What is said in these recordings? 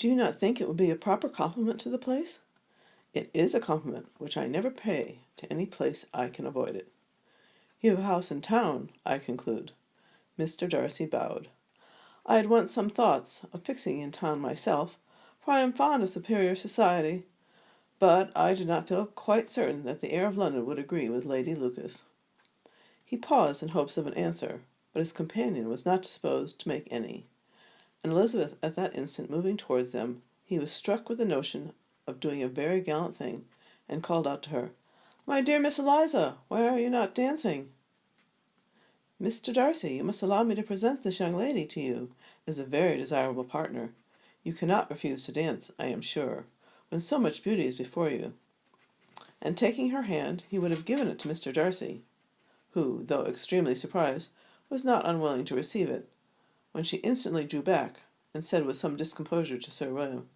Do you not think it would be a proper compliment to the place? It is a compliment which I never pay to any place I can avoid it. You have a house in town, I conclude. Mr. Darcy bowed. I had once some thoughts of fixing in town myself, for I am fond of superior society, but I did not feel quite certain that the air of London would agree with Lady Lucas. He paused in hopes of an answer, but his companion was not disposed to make any, and Elizabeth at that instant moving towards them, he was struck with the notion of doing a very gallant thing, and called out to her, "My dear Miss Eliza, why are you not dancing?" "Mr. Darcy, you must allow me to present this young lady to you as a very desirable partner. You cannot refuse to dance, I am sure, when so much beauty is before you." And taking her hand, he would have given it to Mr. Darcy, who, though extremely surprised, was not unwilling to receive it, when she instantly drew back, and said with some discomposure to Sir William,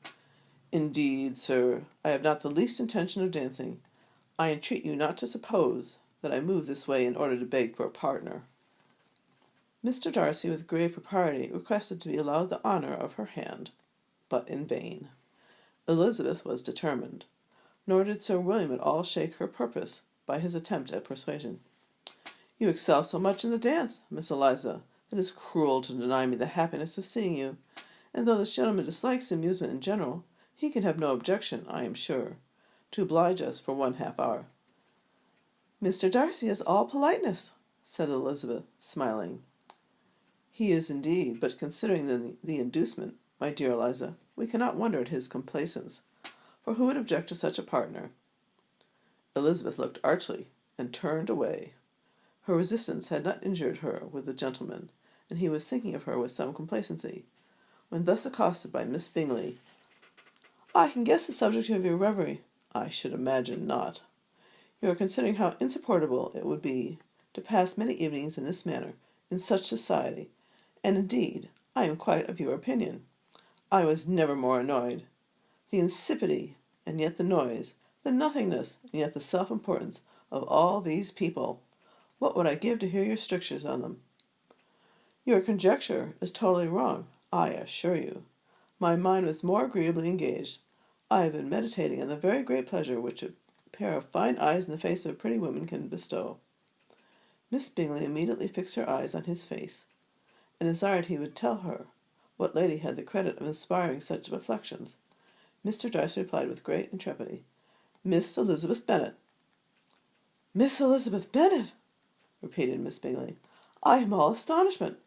"Indeed, sir, I have not the least intention of dancing. I entreat you not to suppose that I move this way in order to beg for a partner." Mr. Darcy, with grave propriety, requested to be allowed the honour of her hand, but in vain. Elizabeth was determined, nor did Sir William at all shake her purpose by his attempt at persuasion. "You excel so much in the dance, Miss Eliza, that it is cruel to deny me the happiness of seeing you, and though this gentleman dislikes amusement in general, he can have no objection, I am sure, to oblige us for 1/2 hour." "Mr. Darcy is all politeness," said Elizabeth, smiling. "He is indeed, but considering the inducement, my dear Eliza, we cannot wonder at his complaisance, for who would object to such a partner?" Elizabeth looked archly, and turned away. Her resistance had not injured her with the gentleman, and he was thinking of her with some complacency, when thus accosted by Miss Bingley, "I can guess the subject of your reverie." "I should imagine not. You are considering how insupportable it would be to pass many evenings in this manner, in such society, and indeed I am quite of your opinion. I was never more annoyed. The insipidity, and yet the noise, the nothingness, and yet the self-importance of all these people! What would I give to hear your strictures on them?" "Your conjecture is totally wrong, I assure you. My mind was more agreeably engaged. I have been meditating on the very great pleasure which a pair of fine eyes in the face of a pretty woman can bestow." Miss Bingley immediately fixed her eyes on his face, and desired he would tell her what lady had the credit of inspiring such reflections. Mr. Darcy replied with great intrepidity, "Miss Elizabeth Bennet." "Miss Elizabeth Bennet!" repeated Miss Bingley. "I am all astonishment.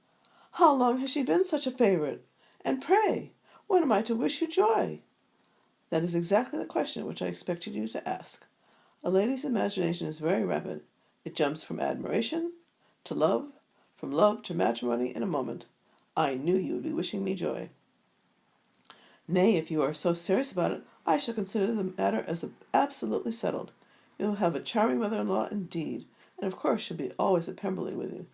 How long has she been such a favourite? And pray, when am I to wish you joy?" "That is exactly the question which I expected you to ask. A lady's imagination is very rapid. It jumps from admiration to love, from love to matrimony in a moment. I knew you would be wishing me joy." "Nay, if you are so serious about it, I shall consider the matter as absolutely settled. You will have a charming mother-in-law indeed, and of course she'll be always at Pemberley with you."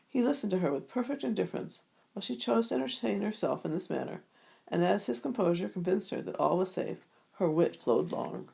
He listened to her with perfect indifference, while she chose to entertain herself in this manner, and as his composure convinced her that all was safe, her wit flowed long.